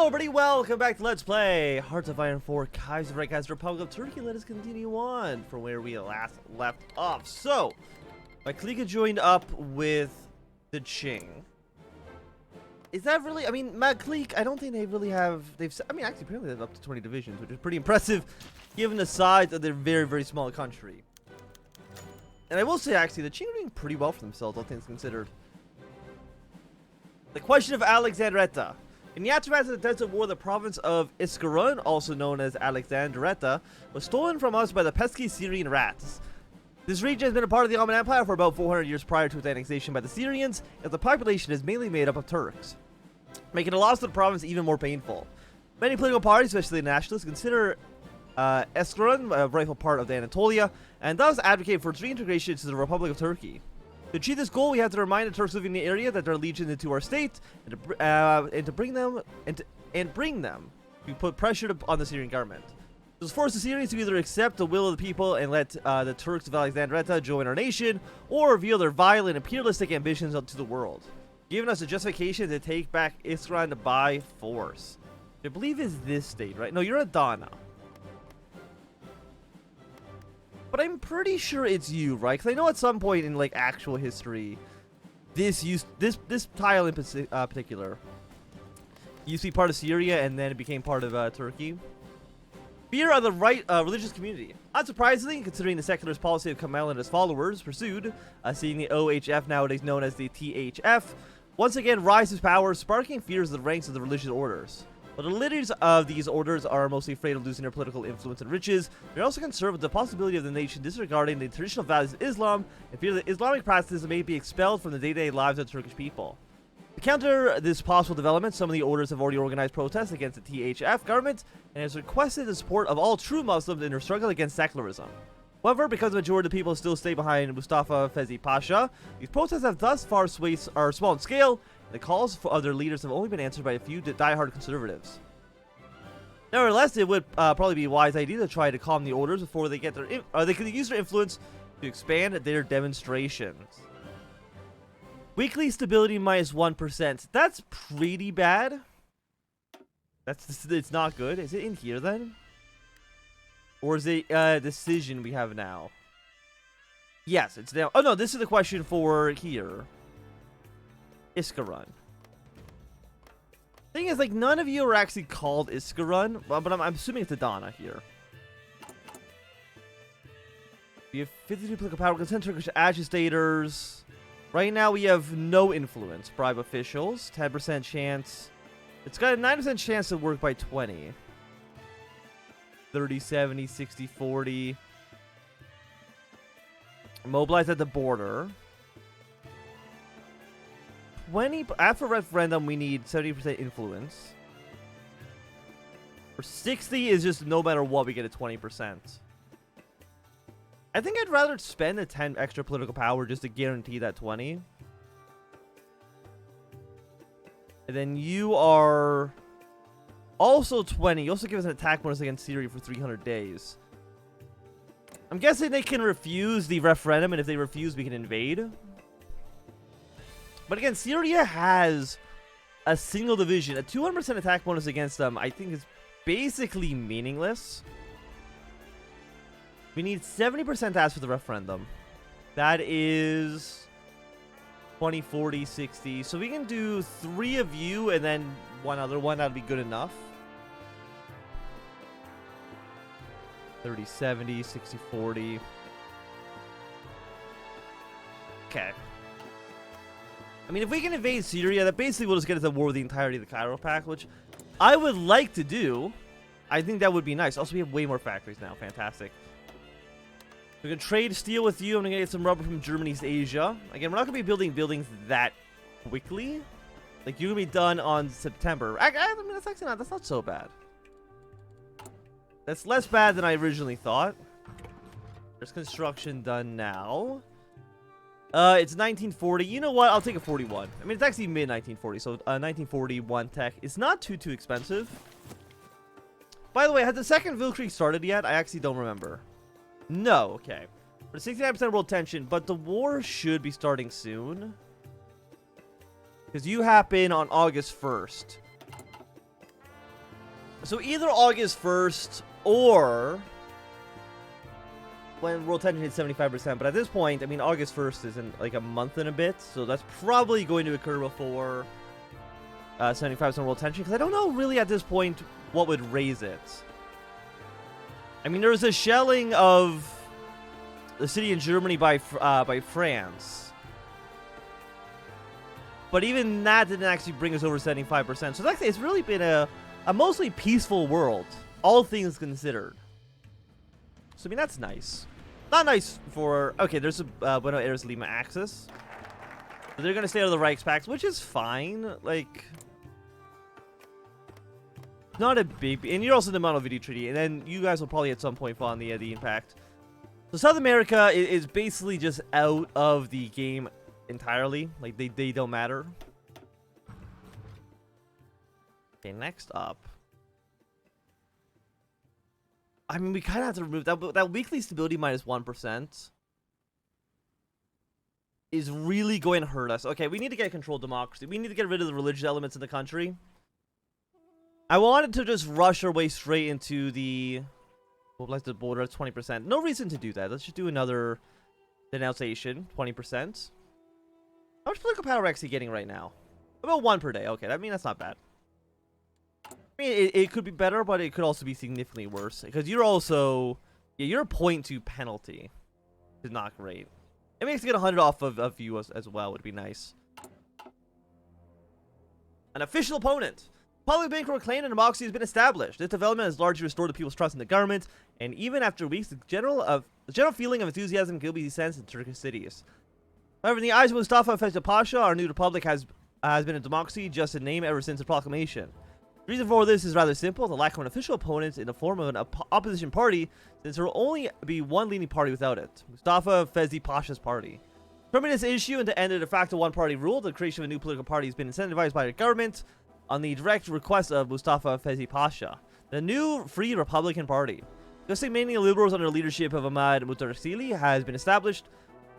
Hello everybody, welcome back to Let's Play Hearts of Iron 4 Kaiserreich as the Republic of Turkey. Let us continue on from where we last left off. So, my clique joined up with the Qing. Is that really, I mean, my clique, I don't think they really have, actually apparently they have up to 20 divisions, which is pretty impressive given the size of their very, very small country. And I will say, actually, the Qing are doing pretty well for themselves, all things considered. The question of Alexandretta. In the aftermath of the Desert War, the province of Iskarun, also known as Alexandretta, was stolen from us by the pesky Syrian rats. This region has been a part of the Ottoman Empire for about 400 years prior to its annexation by the Syrians, and the population is mainly made up of Turks, making the loss of the province even more painful. Many political parties, especially the nationalists, consider Iskarun a rightful part of Anatolia, and thus advocate for its reintegration into the Republic of Turkey. To achieve this goal, we have to remind the Turks living in the area that they're allegiance into our state, and to bring them to put pressure on the Syrian government. This force the Syrians to either accept the will of the people and let the Turks of Alexandretta join our nation, or reveal their violent imperialistic ambitions to the world, giving us a justification to take back Isfahan by force. I believe is this state, right? No, you're Adana. But I'm pretty sure it's you, right? Because I know at some point in like actual history, this tile in particular used to be part of Syria, and then it became part of Turkey. Fear of the right religious community. Unsurprisingly, considering the secularist policy of Kemal and his followers pursued, seeing the OHF, nowadays known as the THF, once again rises power, sparking fears of the ranks of the religious orders. But the leaders of these orders are mostly afraid of losing their political influence and riches. They're also concerned with the possibility of the nation disregarding the traditional values of Islam, and fear that Islamic practices may be expelled from the day-to-day lives of the Turkish people. To counter this possible development, some of the orders have already organized protests against the THF government, and has requested the support of all true Muslims in their struggle against secularism. However, because the majority of the people still stay behind Mustafa Fezi Pasha, these protests have thus far are small in scale, and the calls of their leaders have only been answered by a few die-hard conservatives. Nevertheless, it would probably be a wise idea to try to calm the orders before they get they can use their influence to expand their demonstrations. Weekly stability minus 1%. That's pretty bad. It's not good. Is it in here then? Or is it a decision we have now? Yes, it's now. Oh no, this is the question for here. Iskarun. Thing is, like, none of you are actually called Iskarun, but I'm assuming it's Adana here. We have 52 political power, consent Turkish agitators. Right now we have no influence. Bribe officials, 10% chance. It's got a 9% chance to work by 20. 30, 70, 60, 40. Mobilize at the border. 20 after referendum, we need 70% influence. For 60 is just no matter what, we get a 20%. I think I'd rather spend the 10 extra political power just to guarantee that 20. And then you are also 20. You also give us an attack bonus against Syria for 300 days. I'm guessing they can refuse the referendum, and if they refuse, we can invade. But again, Syria has a single division. A 200% attack bonus against them, I think, is basically meaningless. We need 70% to ask for the referendum. That is 20, 40, 60. So we can do 3 of you and then one other one. That'd be good enough. 30, 70, 60, 40. Okay. I mean, if we can invade Syria, that basically will just get us at war with the entirety of the Cairo Pact, which I would like to do. I think that would be nice. Also, we have way more factories now. Fantastic. We can trade steel with you. I'm going to get some rubber from Germany's Asia. Again, we're not going to be building buildings that quickly. Like, you're going to be done on September. I mean, that's not so bad. That's less bad than I originally thought. There's construction done now. It's 1940. You know what? I'll take a 41. I mean, it's actually mid-1940, so 1941 tech is not too expensive. By the way, has the second Weltkrieg started yet? I actually don't remember. No, okay. For 69% world tension, but the war should be starting soon. Because you happen on August 1st. So either August 1st or when world tension hits 75%. But at this point, I mean, August 1st is in like a month and a bit. So that's probably going to occur before 75% world tension. Because I don't know really at this point what would raise it. I mean, there was a shelling of the city in Germany by France. But even that didn't actually bring us over 75%. So actually, it's really been a mostly peaceful world, all things considered. So, I mean, that's nice. Not nice for... Okay, there's a Buenos Aires Lima axis. So they're going to stay out of the Reichspakt, which is fine. Like... Not a big... And you're also in the Montevideo Treaty. And then you guys will probably at some point fall on the impact. So South America is basically just out of the game entirely. Like, they don't matter. Okay, next up. I mean, we kind of have to remove that weekly stability minus 1% is really going to hurt us. Okay, we need to get controlled democracy. We need to get rid of the religious elements in the country. I wanted to just rush our way straight into the mobilized border at 20%. No reason to do that. Let's just do another denunciation, 20%. How much political power are we actually getting right now? About 1 per day. Okay, I mean, that's not bad. I mean, it could be better, but it could also be significantly worse. Because you're also... Yeah, you're a 0.2 penalty. Is not great. It makes to get 100 off of you as well. Would be nice. An official opponent. Public bank claim and democracy has been established. This development has largely restored the people's trust in the government. And even after weeks, the general feeling of enthusiasm can be sensed in Turkish cities. However, in the eyes of Mustafa Fezli Pasha, our new republic has been a democracy just in name ever since the proclamation. The reason for this is rather simple: the lack of an official opponent in the form of an opposition party, since there will only be one leading party without it, Mustafa Fezli Pasha's party. Determining this issue and to end the de facto one-party rule, the creation of a new political party has been incentivized by the government on the direct request of Mustafa Fezli Pasha. The new Free Republican Party, consisting mainly of liberals under the leadership of Ahmad Mutarsili, has been established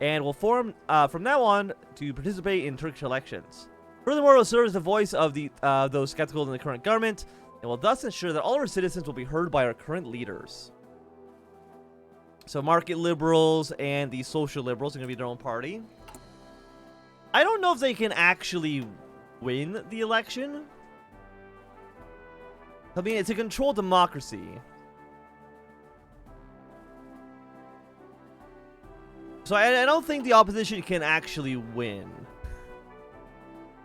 and will form from now on to participate in Turkish elections. Furthermore, it will serve as the voice of those skeptical in the current government, and will thus ensure that all our citizens will be heard by our current leaders. So market liberals and the social liberals are going to be their own party. I don't know if they can actually win the election. I mean, it's a controlled democracy. So I don't think the opposition can actually win.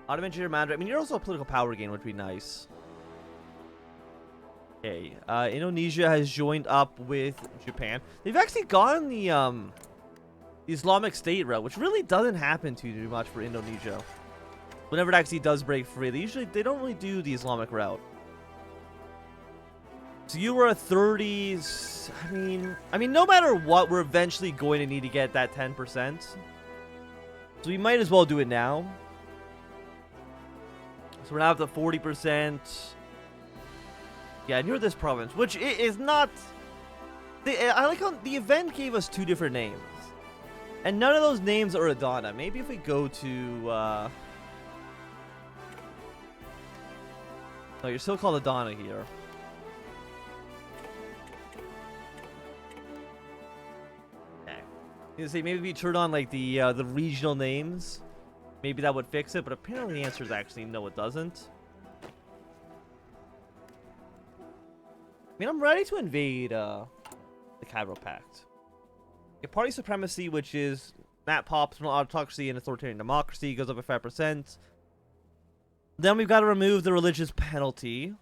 Ottoman Germanic. I mean, you're also a political power gain, which would be nice. Okay. Indonesia has joined up with Japan. They've actually gone the Islamic State route, which really doesn't happen too much for Indonesia. Whenever it actually does break free, they don't really do the Islamic route. So you were a 30s. I mean, no matter what, we're eventually going to need to get that 10%. So we might as well do it now. So we're now up to 40%. Yeah, near this province, which is not... I like how the event gave us 2 different names. And none of those names are Adana. Maybe if we go to... No, you're still called Adana here. Okay. I was gonna say, maybe if we turn on, like, the regional names, maybe that would fix it, but apparently the answer is actually no, it doesn't. I mean, I'm ready to invade the Cairo Pact. A party supremacy, which is map pops from autocracy and authoritarian democracy, goes up by 5%. Then we've got to remove the religious penalty.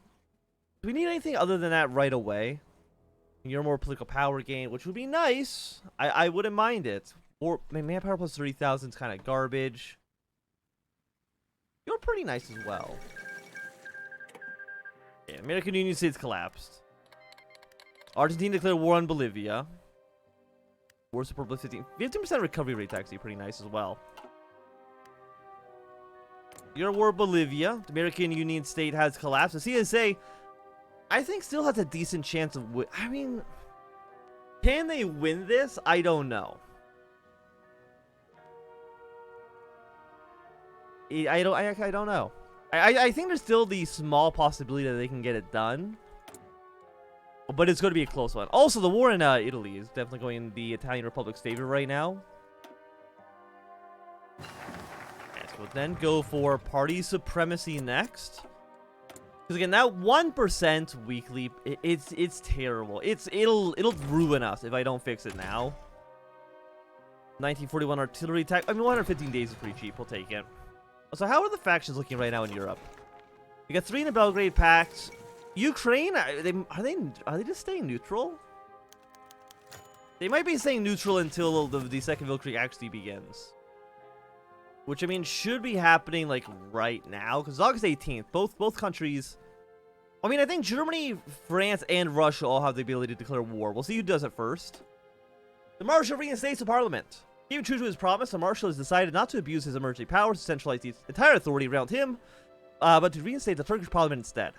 Do we need anything other than that right away? You're more political power gain, which would be nice. I wouldn't mind it. Or manpower plus 30,000 is kind of garbage. You're pretty nice as well. Yeah, American Union States collapsed. Argentina declared war on Bolivia. War support plus 15% recovery rate, actually pretty nice as well. You're at war with Bolivia. The American Union State has collapsed. The CSA, I think, still has a decent chance of I mean, can they win this? I don't know. I don't know. I think there's still the small possibility that they can get it done. But it's going to be a close one. Also, the war in Italy is definitely going in the Italian Republic's favor right now. Okay, so we'll then go for party supremacy next. Because again, that 1% weekly, it's terrible. It'll ruin us if I don't fix it now. 1941 artillery attack. I mean, 115 days is pretty cheap. We'll take it. So how are the factions looking right now in Europe? We got 3 in the Belgrade Pact. Ukraine, are they just staying neutral? They might be staying neutral until the Second Weltkrieg actually begins. Which, I mean, should be happening, like, right now. Because August 18th, both countries... I mean, I think Germany, France, and Russia all have the ability to declare war. We'll see who does it first. The Marshal reinstates the parliament. Even true to his promise, the Marshal has decided not to abuse his emergency powers to centralize the entire authority around him, but to reinstate the Turkish parliament instead.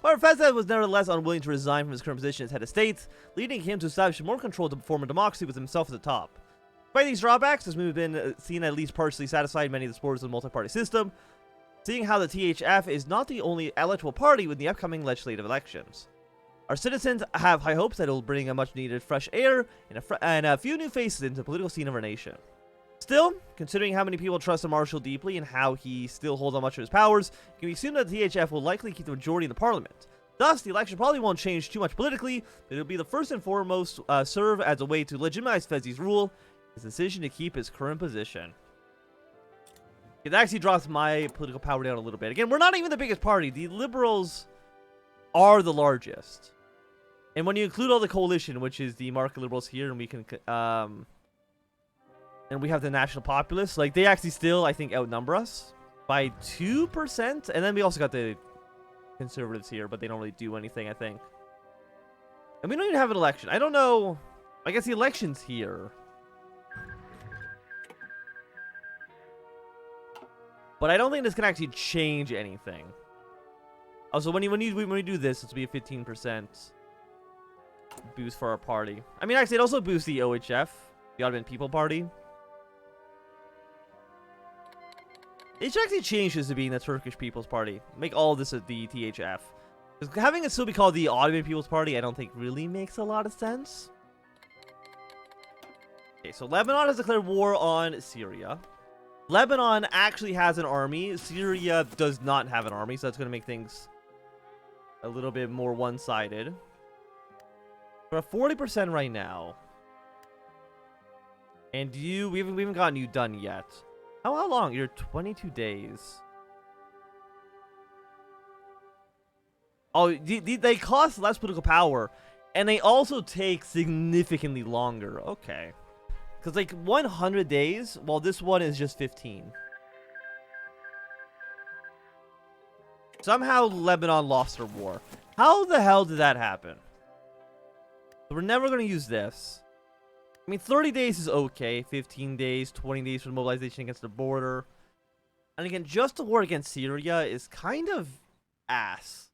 However, Fezad was nevertheless unwilling to resign from his current position as head of state, leading him to establish more control to form a democracy with himself at the top. Despite these drawbacks, this move has been seen at least partially satisfied many of the supporters of the multi-party system, seeing how the THF is not the only eligible party with the upcoming legislative elections. Our citizens have high hopes that it will bring a much-needed fresh air and a few new faces into the political scene of our nation. Still, considering how many people trust the Marshal deeply and how he still holds on much of his powers, it can be assumed that the THF will likely keep the majority in the parliament. Thus, the election probably won't change too much politically, but it'll be the first and foremost serve as a way to legitimize Fezzi's rule, his decision to keep his current position. It actually drops my political power down a little bit. Again, we're not even the biggest party. The Liberals are the largest. And when you include all the coalition, which is the market Liberals here, and we can... and we have the National Populists. Like, they actually still, I think, outnumber us by 2%. And then we also got the Conservatives here, but they don't really do anything, I think. And we don't even have an election. I don't know. I guess the election's here. But I don't think this can actually change anything. Also, when we do this, it's be a 15% boost for our party. I mean, actually, it also boosts the OHF, the Ottoman People Party. It should actually change this to being the Turkish People's Party. Make all of this the THF. Because having it still be called the Ottoman People's Party, I don't think really makes a lot of sense. Okay, so Lebanon has declared war on Syria. Lebanon actually has an army. Syria does not have an army, so that's going to make things a little bit more one-sided. We're at 40% right now. And we haven't gotten you done yet. How long? You're 22 days. Oh, they cost less political power, and they also take significantly longer. Okay. Because, like, 100 days, while this one is just 15. Somehow Lebanon lost their war. How the hell did that happen? So we're never going to use this. I mean, 30 days is okay. 15 days, 20 days for the mobilization against the border. And again, just the war against Syria is kind of ass.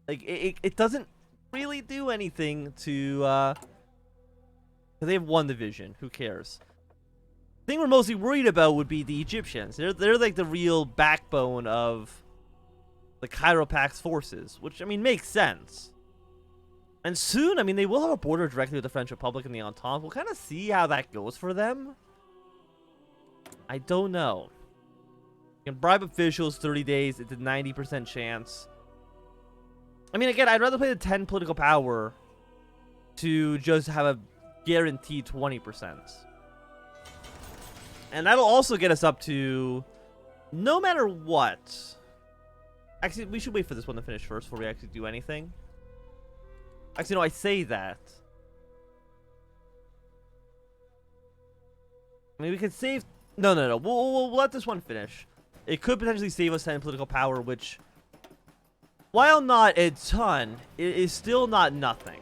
Like, it doesn't really do anything to... They have one division. Who cares? The thing we're mostly worried about would be the Egyptians. They're like the real backbone of the Cairo Pact's forces, which, I mean, makes sense. And soon, I mean, they will have a border directly with the French Republic and the Entente. We'll kind of see how that goes for them. I don't know. You can bribe officials 30 days. It's a 90% chance. I mean, again, I'd rather play the 10 political power to just have a guaranteed 20%. And that'll also get us up to, no matter what. Actually, we should wait for this one to finish first before we actually do anything. Actually, no, I say that. I mean, we could save... No. We'll let this one finish. It could potentially save us 10 political power, which, while not a ton, it is still not nothing.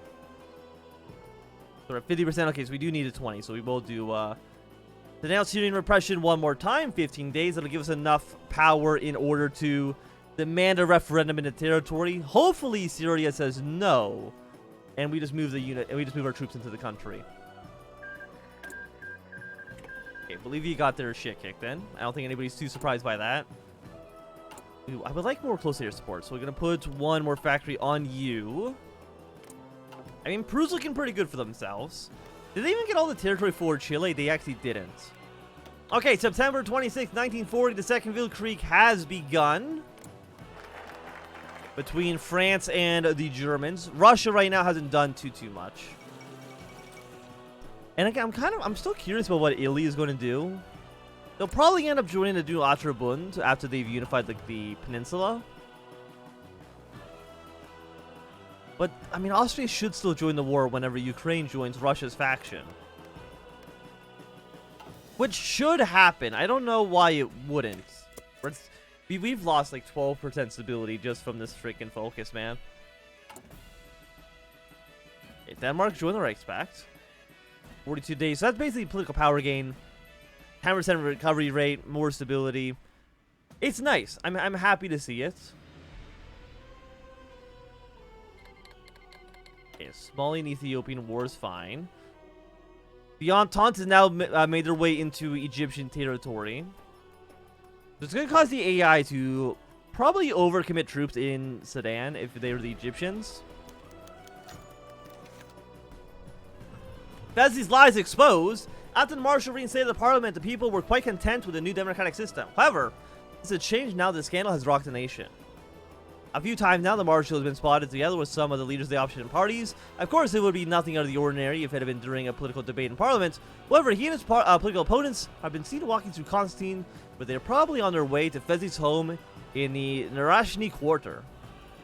So we're at 50%. Okay, so we do need a 20, so we will do... Denounce Syrian repression one more time, 15 days. That'll give us enough power in order to demand a referendum in the territory. Hopefully, Syria says no. And we just move the unit, and we just move our troops into the country. Okay, Bolivia got their shit kicked in. I don't think anybody's too surprised by that. Ooh, I would like more close air support, so we're going to put one more factory on you. I mean, Peru's looking pretty good for themselves. Did they even get all the territory for Chile? They actually didn't. Okay, September 26, 1940, the Second Weltkrieg has begun between France and the Germans. Russia right now hasn't done too much. And again, I'm still curious about what Italy is going to do. They'll probably end up joining the Dual Bund after they've unified like the peninsula. But I mean, Austria should still join the war whenever Ukraine joins Russia's faction, which should happen. I don't know why it wouldn't. We've lost like 12% stability just from this freaking focus, man. Okay, Denmark joined the Reichspact. 42 days. So that's basically political power gain. 10% recovery rate, more stability. It's nice. I'm happy to see it. Okay, Somalian-Ethiopian war is fine. The Entente has now made their way into Egyptian territory. It's going to cause the AI to probably overcommit troops in Sudan if they were the Egyptians. As these lies exposed, after the martial reinstated the parliament, the people were quite content with the new democratic system. However, this has changed now that the scandal has rocked the nation. A few times now, the marshal has been spotted together with some of the leaders of the opposition parties. Of course, it would be nothing out of the ordinary if it had been during a political debate in parliament. However, he and his political opponents have been seen walking through Constantine, but they're probably on their way to Fezzi's home in the Narashni quarter.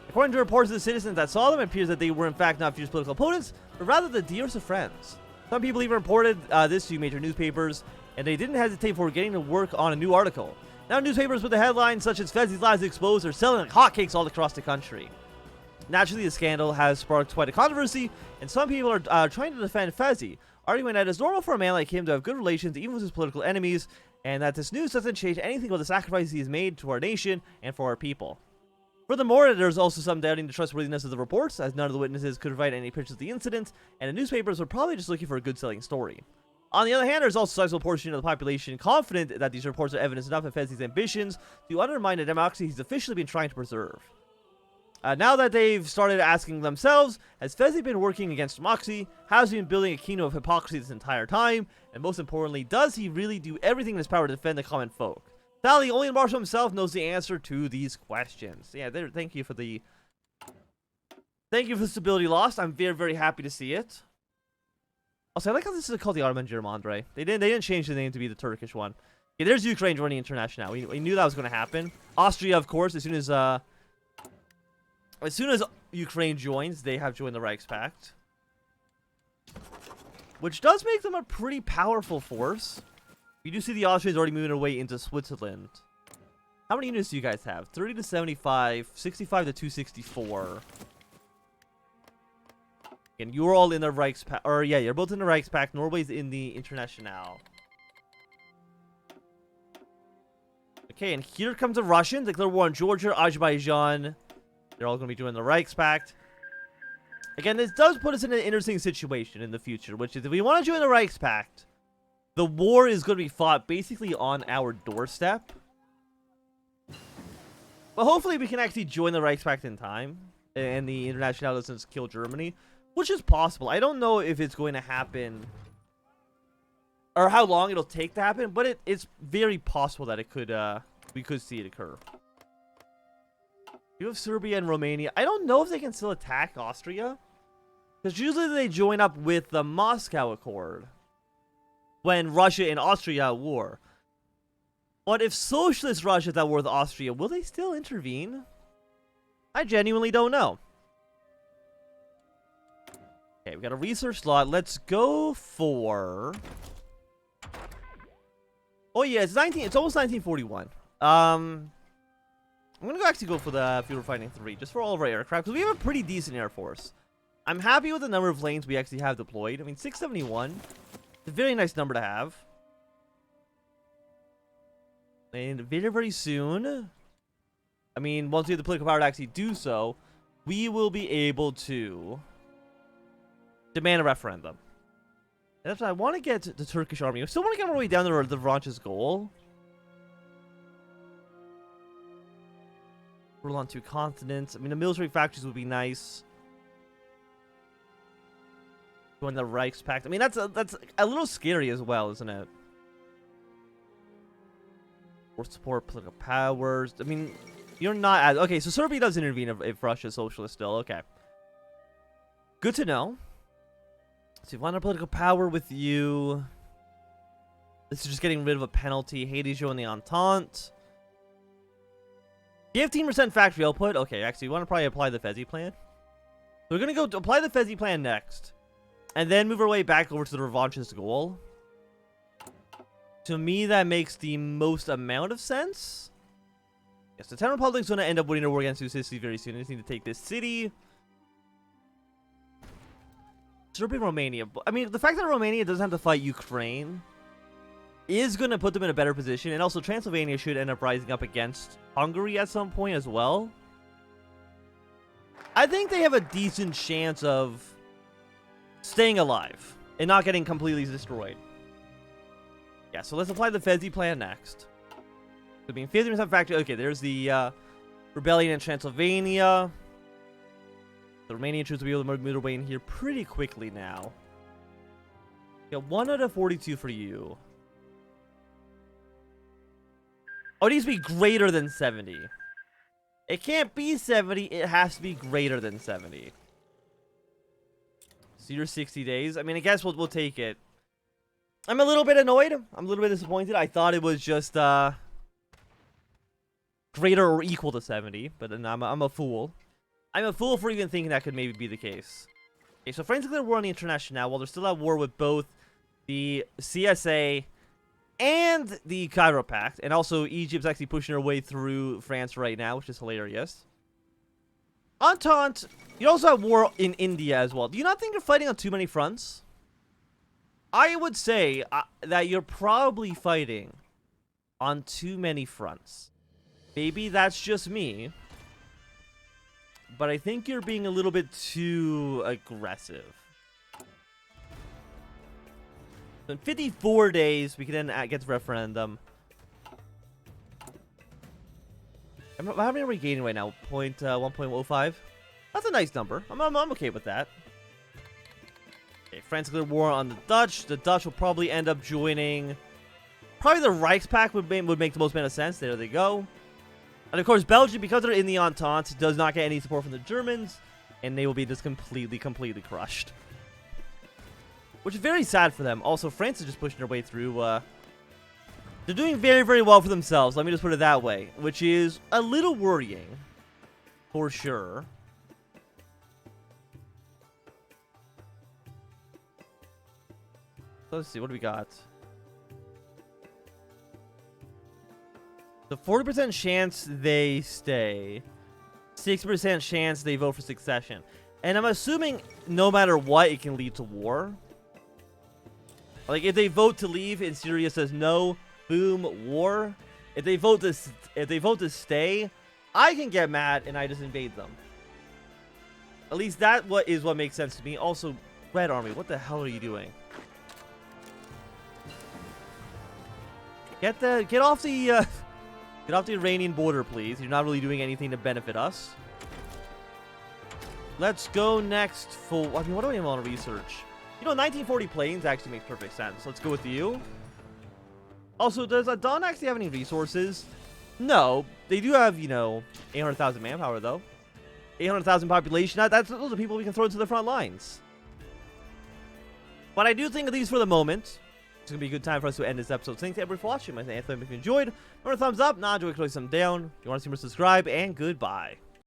According to reports of the citizens that saw them, it appears that they were in fact not fierce political opponents, but rather the dearest of friends. Some people even reported this to major newspapers, and they didn't hesitate before getting to work on a new article. Now newspapers with the headlines such as Fezzi's lies exposed are selling like hotcakes all across the country. Naturally, the scandal has sparked quite a controversy, and some people are trying to defend Fezzi, arguing that it's normal for a man like him to have good relations even with his political enemies, and that this news doesn't change anything about the sacrifices he has made to our nation and for our people. Furthermore, there's also some doubting the trustworthiness of the reports, as none of the witnesses could provide any pictures of the incident, and the newspapers were probably just looking for a good-selling story. On the other hand, there's also a sizable portion of the population confident that these reports are evidence enough of Fezzi's ambitions to undermine the democracy he's officially been trying to preserve. Now that they've started asking themselves, has Fezzi been working against democracy? Has he been building a kingdom of hypocrisy this entire time? And most importantly, does he really do everything in his power to defend the common folk? Sadly, only the marshal himself knows the answer to these questions. Yeah, thank you for the stability lost. I'm very, very happy to see it. Also, I like how this is called the Ottoman Germandre. They didn't change the name to be the Turkish one. Yeah, there's Ukraine joining International. We knew that was going to happen. Austria, of course, as soon as Ukraine joins, they have joined the Reichspact, which does make them a pretty powerful force. You do see the Austrians already moving their way into Switzerland. How many units do you guys have? 30 to 75, 65 to 264. And you're all in the Reichspact, or yeah, you're both in the Reichspact. Norway's in the International. Okay, and here comes the Russians. Declare war on Georgia, Azerbaijan. They're all going to be joining the Reichspact. Again, this does put us in an interesting situation in the future, which is if we want to join the Reichspact, the war is going to be fought basically on our doorstep. But hopefully we can actually join the Reichspact in time, and the International doesn't kill Germany, which is possible. I don't know if it's going to happen, or how long it'll take to happen, but it's very possible that it could, we could see it occur. You have Serbia and Romania. I don't know if they can still attack Austria, because usually they join up with the Moscow Accord when Russia and Austria at war. But if socialist Russia is at war with Austria, will they still intervene? I genuinely don't know. Okay, we got a research slot. Let's go for... Oh yeah, it's almost 1941. I'm gonna actually go for the Field Fighting 3, just for all of our aircraft, because we have a pretty decent air force. I'm happy with the number of planes we actually have deployed. I mean, 671. It's a very nice number to have. And very, very soon, I mean, once we have the political power to actually do so, we will be able to demand a referendum. And that's why I want to get the Turkish army. I still want to get our way down to the Ranch's goal. Rule on 2 continents. I mean, the military factories would be nice. Join the Reichspact. I mean, that's a little scary as well, isn't it? Or support political powers. I mean, you're not as... Okay, so Serbia does intervene if Russia's socialist still. Okay. Good to know. So you want a political power with you. This is just getting rid of a penalty. Haiti join the Entente. 15% factory output. Okay, actually, you want to probably apply the Fezi plan. So we're going to go to apply the Fezi plan next. And then move our way back over to the revanchist goal. To me, that makes the most amount of sense. Yes, the 10 Republic's going to end up winning a war against Sicily very soon. I just need to take this city. Serbia, Romania. I mean, the fact that Romania doesn't have to fight Ukraine is going to put them in a better position. And also, Transylvania should end up rising up against Hungary at some point as well. I think they have a decent chance of staying alive and not getting completely destroyed. Yeah, so let's apply the Fezi plan next. So being 50% factory. Okay, there's the rebellion in Transylvania. The Romanian troops will be able to move their way in here pretty quickly now. Yeah, 1 out of 42 for you. Oh, it needs to be greater than 70. It can't be 70. It has to be greater than 70. So you're 60 days. I mean, I guess we'll take it. I'm a little bit annoyed. I'm a little bit disappointed. I thought it was just greater or equal to 70, but then I'm a fool. I'm a fool for even thinking that could maybe be the case. Okay, so France declared war on the International while they're still at war with both the CSA and the Cairo Pact, and also Egypt's actually pushing her way through France right now, which is hilarious. Entente, you also have war in India as well. Do you not think you're fighting on too many fronts? I would say that you're probably fighting on too many fronts. Maybe that's just me, but I think you're being a little bit too aggressive. So in 54 days, we can then get the referendum. How many are we gaining right now? 1.05? That's a nice number. I'm okay with that. Okay, France declared war on the Dutch. The Dutch will probably end up joining... Probably the Reichspact would make the most amount of sense. There they go. And of course, Belgium, because they're in the Entente, does not get any support from the Germans. And they will be just completely crushed. Which is very sad for them. Also, France is just pushing their way through. They're doing very, very well for themselves. Let me just put it that way. Which is a little worrying. For sure. So let's see. What do we got? The 40% chance they stay. 60% chance they vote for succession. And I'm assuming no matter what, it can lead to war. Like, if they vote to leave and Syria says no, boom, war. If they vote to stay, I can get mad and I just invade them. At least that is what makes sense to me. Also, Red Army, what the hell are you doing? Get off the Iranian border, please. You're not really doing anything to benefit us. Let's go next for... I mean, what do I even want to research? You know, 1940 planes actually makes perfect sense. Let's go with you. Also, does Adon actually have any resources? No. They do have, you know, 800,000 manpower, though. 800,000 population. Those are people we can throw into the front lines. But I do think, at least for the moment, it's going to be a good time for us to end this episode. Thanks everybody for watching. If you enjoyed, remember thumbs up. Not enjoy, click some down. If you want to see more, subscribe, and goodbye.